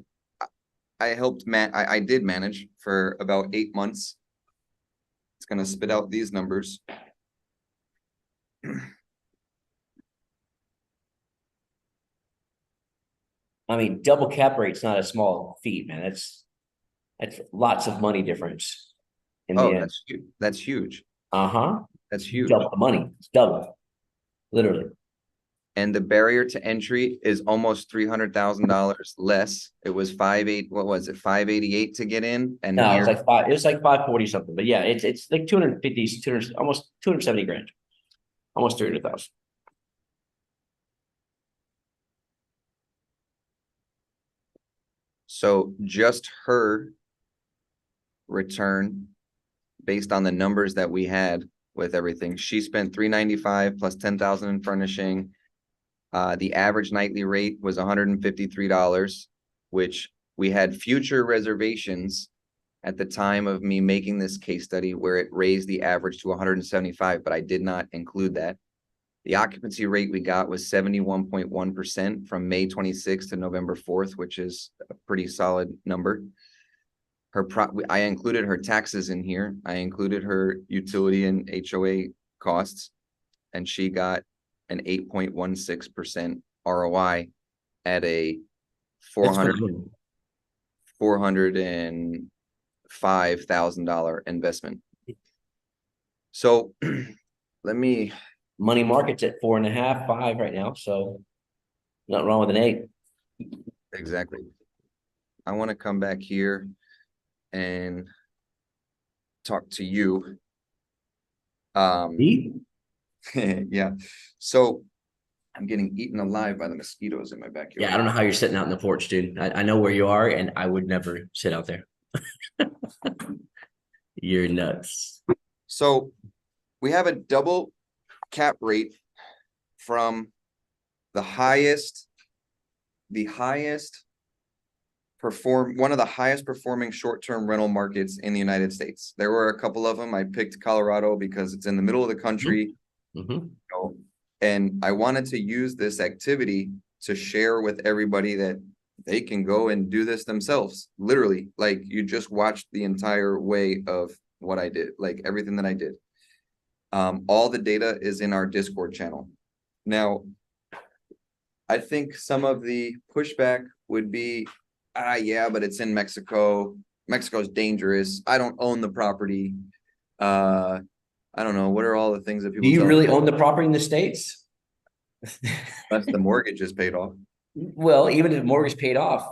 Speaker 1: I did manage for about 8 months. It's going to spit out these numbers.
Speaker 2: I mean, double cap rate's not a small feat, man. That's lots of money difference in the end.
Speaker 1: That's huge.
Speaker 2: Uh-huh.
Speaker 1: That's huge.
Speaker 2: Double the money. It's double. Literally.
Speaker 1: And the barrier to entry is almost $300,000 less. It was 588 to get in. And
Speaker 2: no, it was like 540 something. But yeah, it's like 250, 200, almost 270 grand. Almost 300,000.
Speaker 1: So just her return, based on the numbers that we had with everything, she spent 395 plus 10,000 in furnishing. The average nightly rate was $153, which we had future reservations at the time of me making this case study where it raised the average to 175, but I did not include that. The occupancy rate we got was 71.1% from May 26th to November 4th, which is a pretty solid number. I included her taxes in here. I included her utility and HOA costs, and she got an 8.16% ROI at a $405,000 investment. So let me.
Speaker 2: Money market's at 4.5, 5 right now. So nothing wrong with an 8.
Speaker 1: Exactly. I want to come back here and talk to you. Yeah. So I'm getting eaten alive by the mosquitoes in my backyard.
Speaker 2: Yeah, I don't know how you're sitting out in the porch, dude. I know where you are, and I would never sit out there. You're nuts.
Speaker 1: So we have a double cap rate from one of the highest performing short-term rental markets in the United States. There were a couple of them. I picked Colorado because it's in the middle of the country.
Speaker 2: Mm-hmm.
Speaker 1: And I wanted to use this activity to share with everybody that they can go and do this themselves. Literally, like you just watched the entire way of what I did, like everything that I did. All the data is in our Discord channel. Now, I think some of the pushback would be, yeah, but it's in Mexico. Mexico's dangerous. I don't own the property. I don't know. What are all the things that people
Speaker 2: do you really own the property in the States?
Speaker 1: Unless the mortgage is paid off.
Speaker 2: Well, even if the mortgage paid off,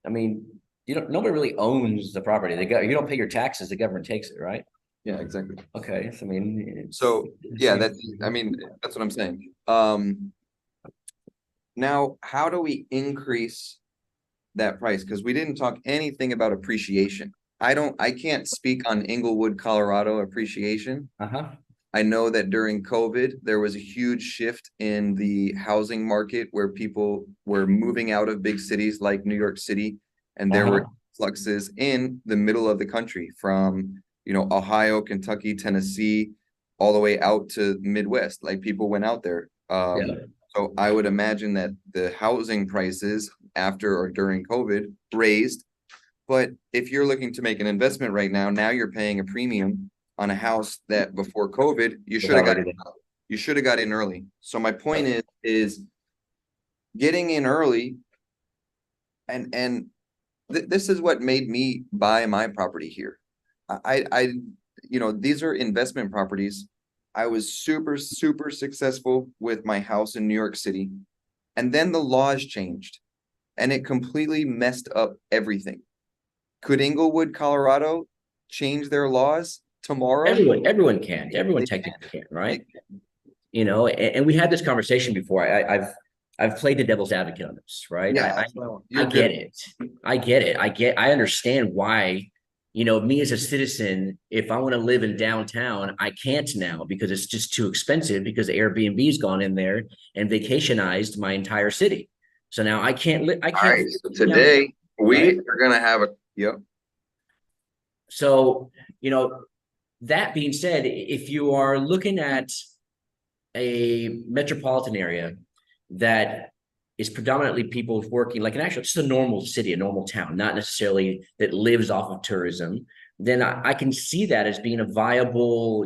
Speaker 2: I mean, nobody really owns the property. You don't pay your taxes, the government takes it, right?
Speaker 1: Yeah, exactly.
Speaker 2: Okay. So, I mean,
Speaker 1: so yeah, that's what I'm saying. Now, how do we increase that price? Because we didn't talk anything about appreciation. I can't speak on Englewood, Colorado appreciation.
Speaker 2: Uh-huh.
Speaker 1: I know that during COVID, there was a huge shift in the housing market where people were moving out of big cities like New York City, and there were
Speaker 2: Uh-huh.
Speaker 1: fluxes in the middle of the country from, Ohio, Kentucky, Tennessee, all the way out to Midwest. Like people went out there.
Speaker 2: Yeah.
Speaker 1: So I would imagine that the housing prices after or during COVID raised. But if you're looking to make an investment right now you're paying a premium on a house that before COVID
Speaker 2: Was already there.
Speaker 1: you should have got in early. So my point is getting in early and this is what made me buy my property here. I these are investment properties. I was super, super successful with my house in New York City. And then the laws changed and it completely messed up everything. Could Englewood, Colorado change their laws tomorrow?
Speaker 2: Everyone can. Everyone
Speaker 1: They
Speaker 2: technically can,
Speaker 1: they
Speaker 2: right? And we had this conversation before. I've played the devil's advocate on this, right?
Speaker 1: yeah,
Speaker 2: I
Speaker 1: you're
Speaker 2: get
Speaker 1: good.
Speaker 2: it. I get it. I understand why, me as a citizen, if I want to live in downtown, I can't now because it's just too expensive because Airbnb's gone in there and vacationized my entire city. So now I can't live, I
Speaker 1: All
Speaker 2: can't
Speaker 1: right.
Speaker 2: live
Speaker 1: So
Speaker 2: downtown,
Speaker 1: today we
Speaker 2: right?
Speaker 1: are gonna have a yep.
Speaker 2: So, that being said, if you are looking at a metropolitan area that is predominantly people working like an actual just a normal city, a normal town, not necessarily that lives off of tourism, then I can see that as being a viable,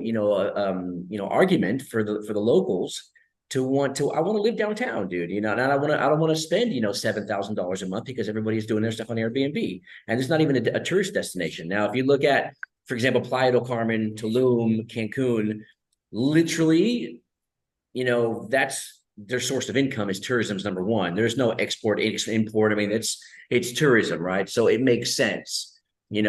Speaker 2: argument for the locals to I want to live downtown, dude. And I don't want to spend, $7,000 a month because everybody's doing their stuff on Airbnb, and it's not even a tourist destination. Now, if you look at, for example, Playa del Carmen, Tulum, Cancun, literally that's their source of income is tourism's number one. There's no export, import. I mean, it's tourism, right? So it makes sense. You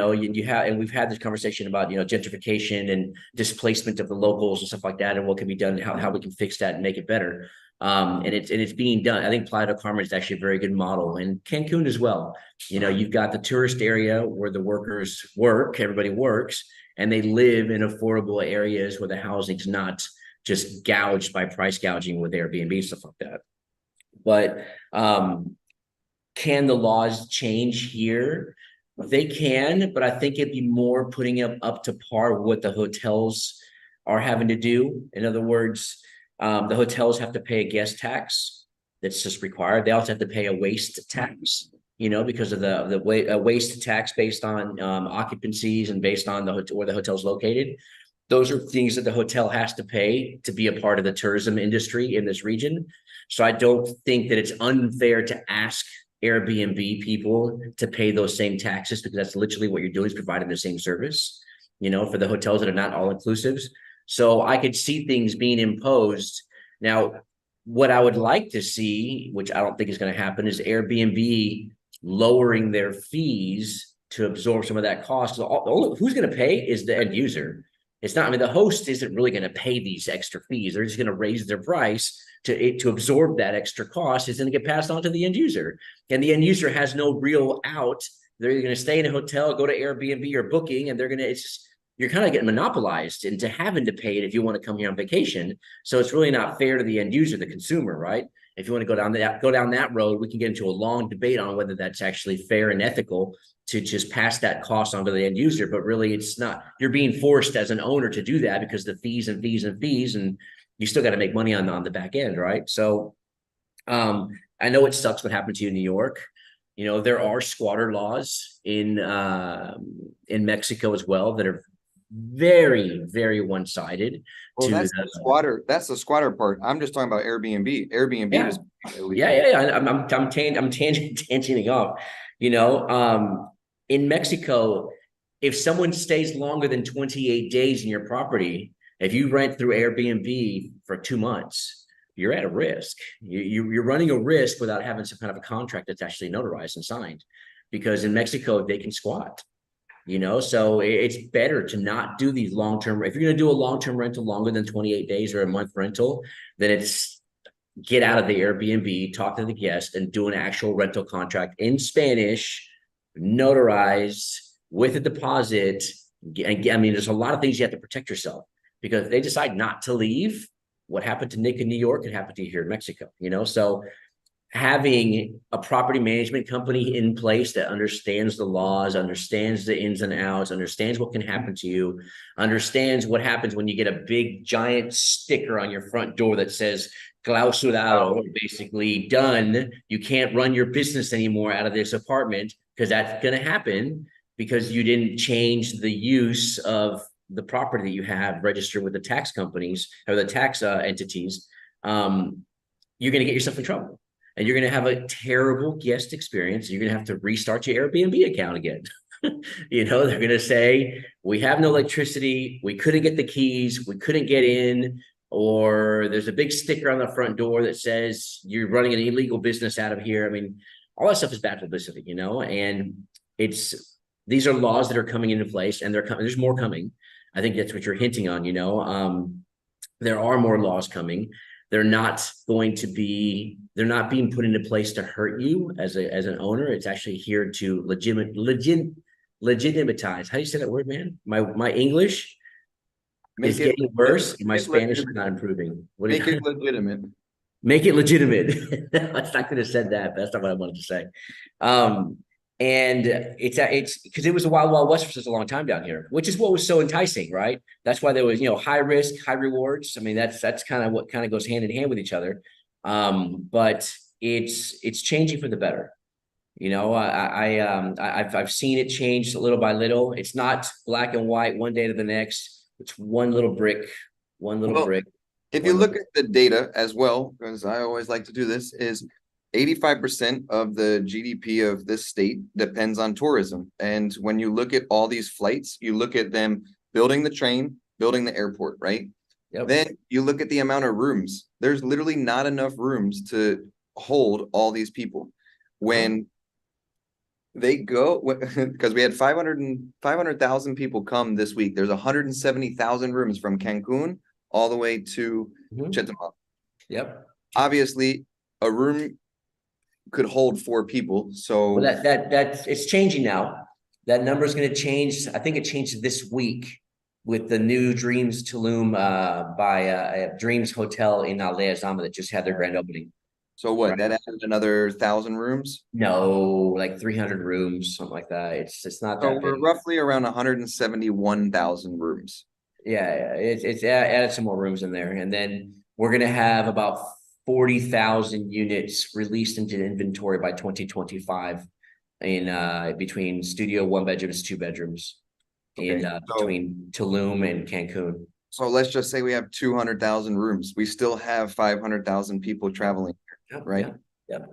Speaker 2: have, and we've had this conversation about, gentrification and displacement of the locals and stuff like that, and what can be done, how we can fix that and make it better. And it's being done. I think Playa del Carmen is actually a very good model, and Cancun as well. You've got the tourist area where the workers work, everybody works, and they live in affordable areas where the housing's not just gouged by price gouging with Airbnb, stuff like that. But can the laws change here? They can, but I think it'd be more putting up to par with what the hotels are having to do. In other words, the hotels have to pay a guest tax that's just required. They also have to pay a waste tax, because of the waste tax based on occupancies and based on where the hotel's located. Those are things that the hotel has to pay to be a part of the tourism industry in this region. So I don't think that it's unfair to ask Airbnb people to pay those same taxes, because that's literally what you're doing, is providing the same service, for the hotels that are not all inclusives. So I could see things being imposed. Now, what I would like to see, which I don't think is going to happen, is Airbnb lowering their fees to absorb some of that cost. Who's going to pay is the end user. It's not, I mean, the host isn't really going to pay these extra fees. They're just going to raise their price to absorb that extra cost. It's going to get passed on to the end user. And the end user has no real out. They're going to stay in a hotel, go to Airbnb or Booking, and it's just, you're kind of getting monopolized into having to pay it if you want to come here on vacation. So it's really not fair to the end user, the consumer, right? If you want to go down that road, we can get into a long debate on whether that's actually fair and ethical to just pass that cost on to the end user. But really, it's not. You're being forced as an owner to do that because the fees and fees and fees, and you still got to make money on the back end, right? So I know it sucks what happened to you in New York. There are squatter laws in Mexico as well that are very, very one-sided
Speaker 1: Well,
Speaker 2: to
Speaker 1: that's the
Speaker 2: the
Speaker 1: squatter. That's the squatter part. I'm just talking about Airbnb. Airbnb
Speaker 2: yeah.
Speaker 1: was
Speaker 2: Yeah,
Speaker 1: illegal.
Speaker 2: yeah, yeah. I'm tangenting off. In Mexico, if someone stays longer than 28 days in your property, if you rent through Airbnb for 2 months, you're at a risk. You're running a risk without having some kind of a contract that's actually notarized and signed, because in Mexico they can squat. So it's better to not do these long-term. If you're going to do a long-term rental longer than 28 days or a month rental, then it's get out of the Airbnb, talk to the guest, and do an actual rental contract in Spanish, notarized with a deposit. And I mean, there's a lot of things you have to protect yourself, because if they decide not to leave, what happened to Nick in New York can happen to you here in Mexico, you know? So having a property management company in place that understands the laws, understands the ins and outs, understands what can happen to you, understands what happens when you get a big giant sticker on your front door that says clausurado, basically done. You can't run your business anymore out of this apartment, because that's going to happen because you didn't change the use of the property that you have registered with the tax companies or the tax entities. You're going to get yourself in trouble. And you're going to have a terrible guest experience. You're going to have to restart your Airbnb account again. You know, they're going to say, we have no electricity. We couldn't get the keys. We couldn't get in. Or there's a big sticker on the front door that says you're running an illegal business out of here. I mean, all that stuff is bad publicity, you know, and these are laws that are coming into place, and there's more coming. I think that's what you're hinting on, you know. There are more laws coming. They're not being put into place to hurt you as an owner. It's actually here to legitimatize. How do you say that word, man? My English is getting worse. My Spanish is not improving.
Speaker 1: Make it legitimate.
Speaker 2: Make it legitimate. I could have said that, but that's not what I wanted to say. And it's because it was a wild, wild west for such a long time down here, which is what was so enticing, right? That's why there was, you know, high risk, high rewards. I mean, that's kind of what kind of goes hand in hand with each other. But it's changing for the better. You know, I've seen it change little by little. It's not black and white one day to the next. It's one little brick.
Speaker 1: If you look at the data as well, because I always like to do this, is 85% of the GDP of this state depends on tourism. And when you look at all these flights, you look at them building the train, building the airport, right?
Speaker 2: Yep.
Speaker 1: Then you look at the amount of rooms. There's literally not enough rooms to hold all these people. When they go, because we had 500,000 people come this week. There's 170,000 rooms from Cancun all the way to Chetumal.
Speaker 2: Yep.
Speaker 1: Obviously, a room could hold 4 people. So
Speaker 2: well, that's it's changing now. That number is going to change. I think it changed this week with the new Dreams Tulum by Dreams Hotel in Aldea Zama that just had their grand opening.
Speaker 1: So what? Right. That added another 1,000 rooms?
Speaker 2: No, like 300 rooms, something like that. It's not that. So
Speaker 1: we're roughly around 171,000 rooms.
Speaker 2: Yeah, it's added some more rooms in there, and then we're gonna have about 40,000 units released into inventory by 2025 in between studio 1 bedrooms, 2 bedrooms between Tulum and Cancun.
Speaker 1: So let's just say we have 200,000 rooms. We still have 500,000 people traveling, right?
Speaker 2: Yep.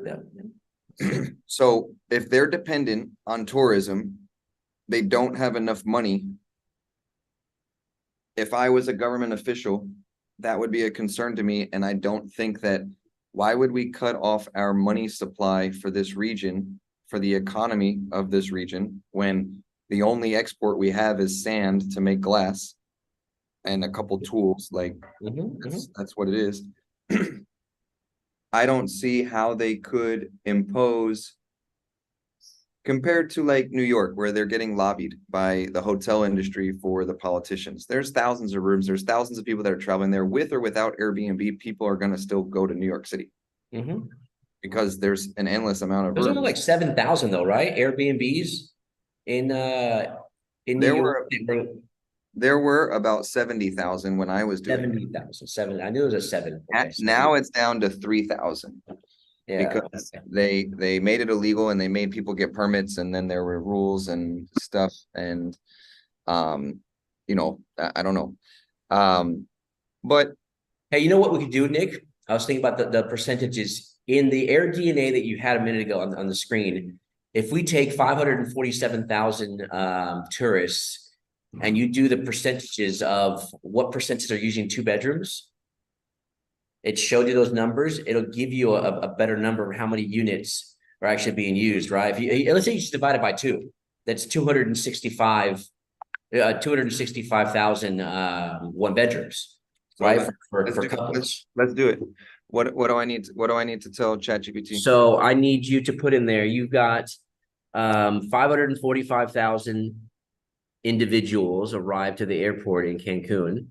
Speaker 1: So if they're dependent on tourism, they don't have enough money. If I was a government official, that would be a concern to me. And I don't think that, why would we cut off our money supply for this region, for the economy of this region, when the only export we have is sand to make glass and a couple tools? Like that's what it is. I don't see how they could impose, compared to like New York, where they're getting lobbied by the hotel industry for the politicians. There's thousands of rooms. There's thousands of people that are traveling there with or without Airbnb. People are going to still go to New York City because there's an endless amount of
Speaker 2: rooms. There's only like 7,000 though, right? Airbnbs in New York.
Speaker 1: There were about 70,000 when I was doing
Speaker 2: 70,000. I knew it was a 7.
Speaker 1: Now it's down to 3,000. Yeah, because they made it illegal and they made people get permits, and then there were rules and stuff, and you know, I don't know. But
Speaker 2: hey, you know what we could do, Nick? I was thinking about the percentages in the air DNA that you had a minute ago on the screen. If we take 547,000 tourists and you do the percentages of what percentage are using 2 bedrooms, it showed you those numbers. It'll give you a better number of how many units are actually being used, right? If you, let's say you just divide it by 2, that's 265,000 1 bedrooms, right? For couples.
Speaker 1: Let's do it. What do I need? What do I need to tell ChatGPT?
Speaker 2: So I need you to put in there. You've got 545,000 individuals arrived to the airport in Cancun,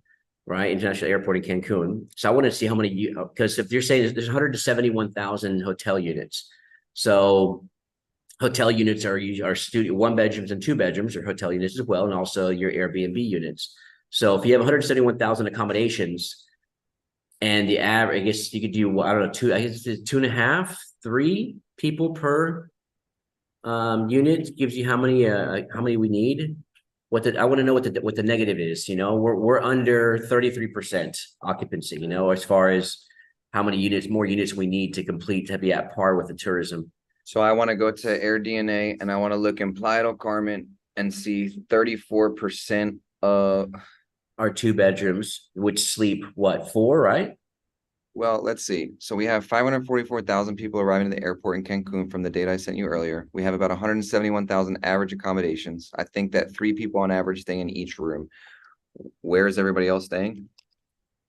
Speaker 2: right? International airport in Cancun. So I wanted to see how many, because if you're saying there's 171,000 hotel units, so hotel units are studio 1 bedrooms and 2 bedrooms or hotel units as well, and also your Airbnb units. So if you have 171,000 accommodations, and the average, I guess you could do, I don't know, I guess it's 2.5, 3 people per unit gives you how many we need. I want to know what the negative is. We're under 33% occupancy, as far as how many more units we need to complete to be at par with the tourism.
Speaker 1: So I want to go to AirDNA and I want to look in Playa del Carmen and see 34% of
Speaker 2: our 2 bedrooms, which sleep what, 4, right?
Speaker 1: Well, let's see. So we have 544,000 people arriving at the airport in Cancun from the data I sent you earlier. We have about 171,000 average accommodations. I think that 3 people on average stay in each room. Where is everybody else staying?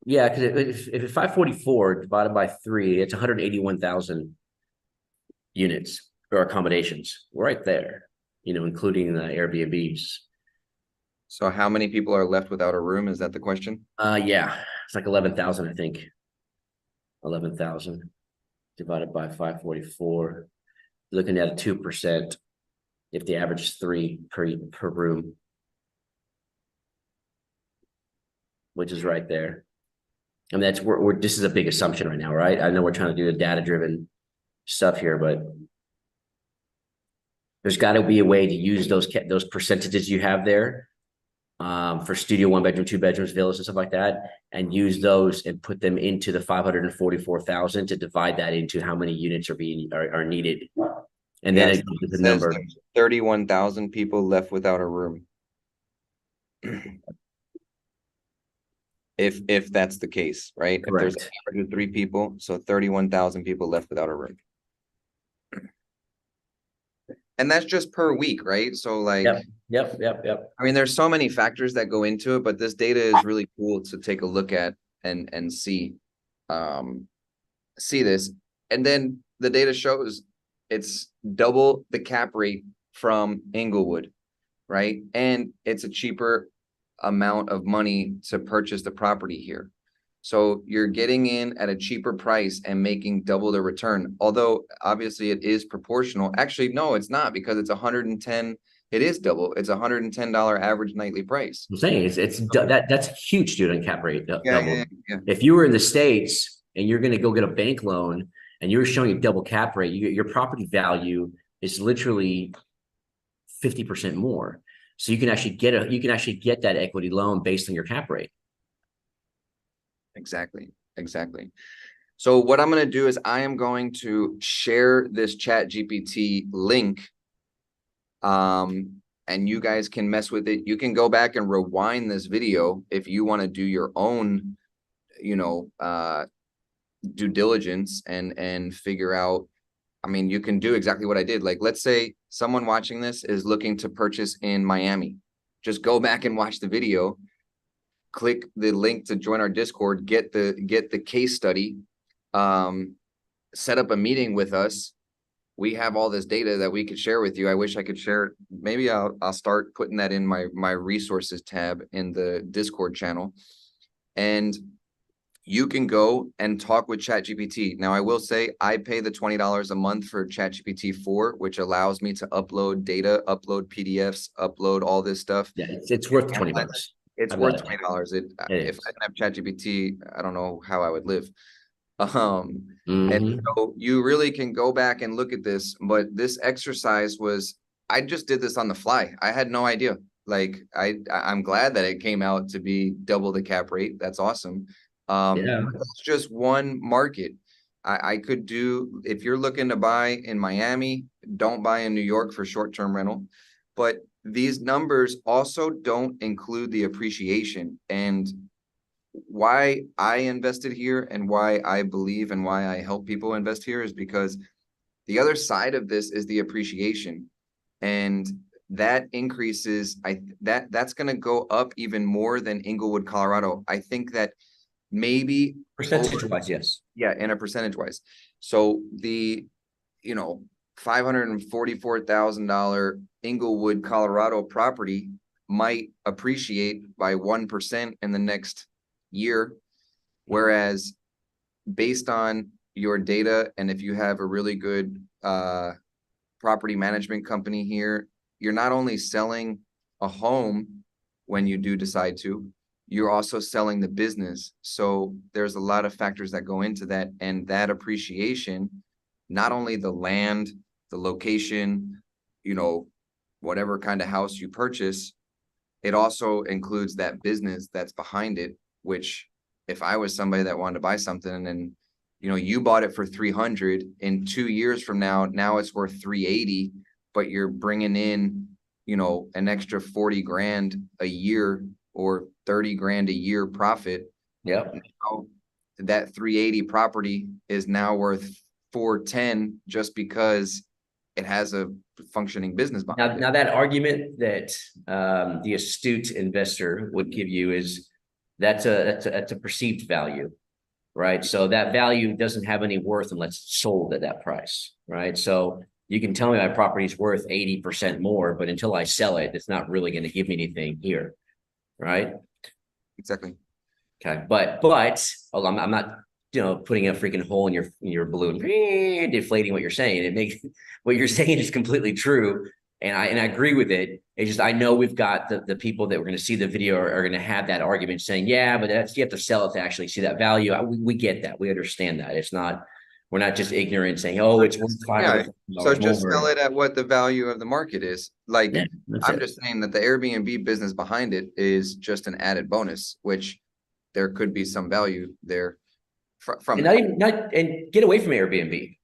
Speaker 2: Yeah, because if it's 544 divided by 3, it's 181,000 units or accommodations right there, including the Airbnbs.
Speaker 1: So how many people are left without a room? Is that the question?
Speaker 2: Yeah, it's like 11,000, I think. 11,000 divided by 544. Looking at a 2%. If the average is 3 per room, which is right there. I mean, this is a big assumption right now, right? I know we're trying to do the data-driven stuff here, but there's got to be a way to use those percentages you have there for studio 1 bedroom, 2 bedrooms, villas, and stuff like that, and use those and put them into the 544,000 to divide that into how many units are needed, and then it gives the number.
Speaker 1: 31,000 people left without a room. If that's the case, right?
Speaker 2: Correct.
Speaker 1: If there's an average of 3 people, so 31,000 people left without a room. And that's just per week, right? So like,
Speaker 2: yep.
Speaker 1: I mean, there's so many factors that go into it, but this data is really cool to take a look at and see this. And then the data shows it's double the cap rate from Englewood, right? And it's a cheaper amount of money to purchase the property here. So you're getting in at a cheaper price and making double the return. Although obviously it is proportional. Actually, no, it's not, because it's 110. It is double. It's $110 average nightly price.
Speaker 2: I'm saying that's huge, dude, on cap rate. Double.
Speaker 1: Yeah.
Speaker 2: If you were in the States and you're going to go get a bank loan and you're showing a double cap rate, your property value is literally 50% more. So you can actually get that equity loan based on your cap rate.
Speaker 1: Exactly. So what I'm going to do is I am going to share this ChatGPT link. And you guys can mess with it. You can go back and rewind this video if you want to do your own, due diligence and figure out. I mean, you can do exactly what I did. Like, let's say someone watching this is looking to purchase in Miami. Just go back and watch the video. Click the link to join our Discord, get the case study, set up a meeting with us. We have all this data that we could share with you. I wish I could share it. Maybe I'll start putting that in my resources tab in the Discord channel. And you can go and talk with ChatGPT. Now, I will say I pay the $20 a month for ChatGPT 4, which allows me to upload data, upload PDFs, upload all this stuff.
Speaker 2: Yeah, it's worth $20.
Speaker 1: It's worth $20. If I didn't have ChatGPT, I don't know how I would live. And so you really can go back and look at this, but this exercise I just did this on the fly. I had no idea. Like, I'm glad that it came out to be double the cap rate. That's awesome. That's just one market. I could do, if you're looking to buy in Miami, don't buy in New York for short-term rental. But these numbers also don't include the appreciation. And why I invested here and why I believe and why I help people invest here is because the other side of this is the appreciation. And that increases, that's going to go up even more than Englewood, Colorado. I think that maybe
Speaker 2: percentage-wise, yes.
Speaker 1: Yeah, in a percentage-wise. So the, $544,000 Englewood, Colorado property might appreciate by 1% in the next year. Whereas based on your data, and if you have a really good property management company here, you're not only selling a home when you do decide to, you're also selling the business. So there's a lot of factors that go into that, and that appreciation, not only the land, the location, you know, whatever kind of house you purchase, it also includes that business that's behind it, which if I was somebody that wanted to buy something and you know, you bought it for 300, in 2 years from now it's worth 380, but you're bringing in, you know, an extra 40 grand a year or 30 grand a year profit.
Speaker 2: Yep.
Speaker 1: Now, that 380 property is now worth 410 just because it has a functioning business behind it.
Speaker 2: Now that argument that the astute investor would give you is that's a perceived value, right? So that value doesn't have any worth unless it's sold at that price, right? So you can tell me my property is worth 80% more, but until I sell it, it's not really going to give me anything here, right?
Speaker 1: Exactly.
Speaker 2: Okay, but I'm not, you know, putting a freaking hole in your balloon, deflating what you're saying. It makes what you're saying is completely true, and I agree with it. It's just I know we've got the people that we're going to see the video are going to have that argument saying, yeah, but that's, you have to sell it to actually see that value. We get that, we understand that. It's not, we're not just ignorant saying, oh, it's worth $500
Speaker 1: so just
Speaker 2: more.
Speaker 1: sell it at what the value of the market is. Like,
Speaker 2: Yeah,
Speaker 1: I'm just saying that the Airbnb business behind it is just an added bonus, which there could be some value there from
Speaker 2: and and get away from Airbnb.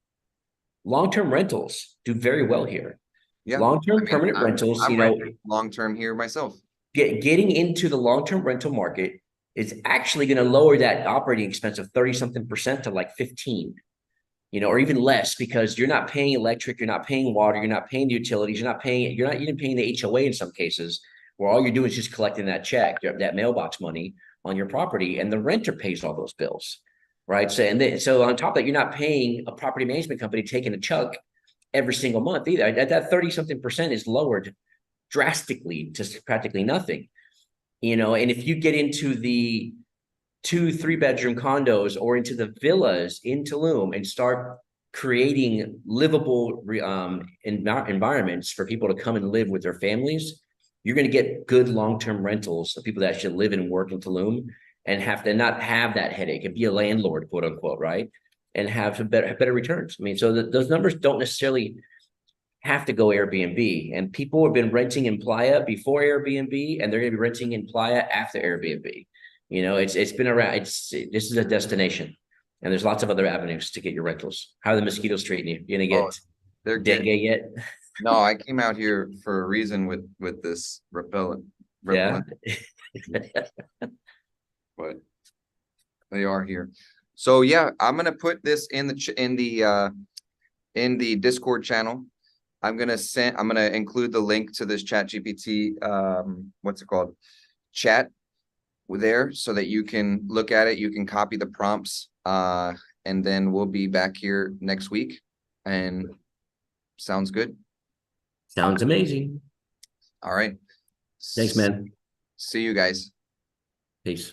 Speaker 2: Long-term rentals do very well here.
Speaker 1: Yeah,
Speaker 2: Long-term permanent rentals,
Speaker 1: I'm
Speaker 2: you know,
Speaker 1: long-term here myself.
Speaker 2: getting into the long-term rental market is actually going to lower that operating expense of 30-something% to like 15, you know, or even less, because you're not paying electric, you're not paying water, you're not paying the utilities, you're not even paying the HOA in some cases, where all you're doing is just collecting that check, that mailbox money on your property, and the renter pays all those bills, right? So on top of that, you're not paying a property management company taking a chunk every single month either. That 30-something% is lowered drastically to practically nothing, you know. And if you get into the 2-3 bedroom condos or into the villas in Tulum and start creating livable environments for people to come and live with their families, you're going to get good long-term rentals of people that should live and work in Tulum and have to not have that headache and be a landlord, quote unquote, right? And have better returns. I mean, so those numbers don't necessarily have to go Airbnb, and people have been renting in Playa before Airbnb, and they're going to be renting in Playa after Airbnb. You know, it's been around. This is a destination, and there's lots of other avenues to get your rentals. How are the mosquitoes treating you? You gonna get dengue yet?
Speaker 1: No, I came out here for a reason with this repellent.
Speaker 2: Yeah.
Speaker 1: But they are here. So yeah, I'm gonna put this in the Discord channel. I'm gonna include the link to this ChatGPT what's it called, chat there, so that you can look at it, you can copy the prompts, and then we'll be back here next week. And sounds good.
Speaker 2: Sounds amazing.
Speaker 1: All right.
Speaker 2: Thanks, man.
Speaker 1: See you guys.
Speaker 2: Peace.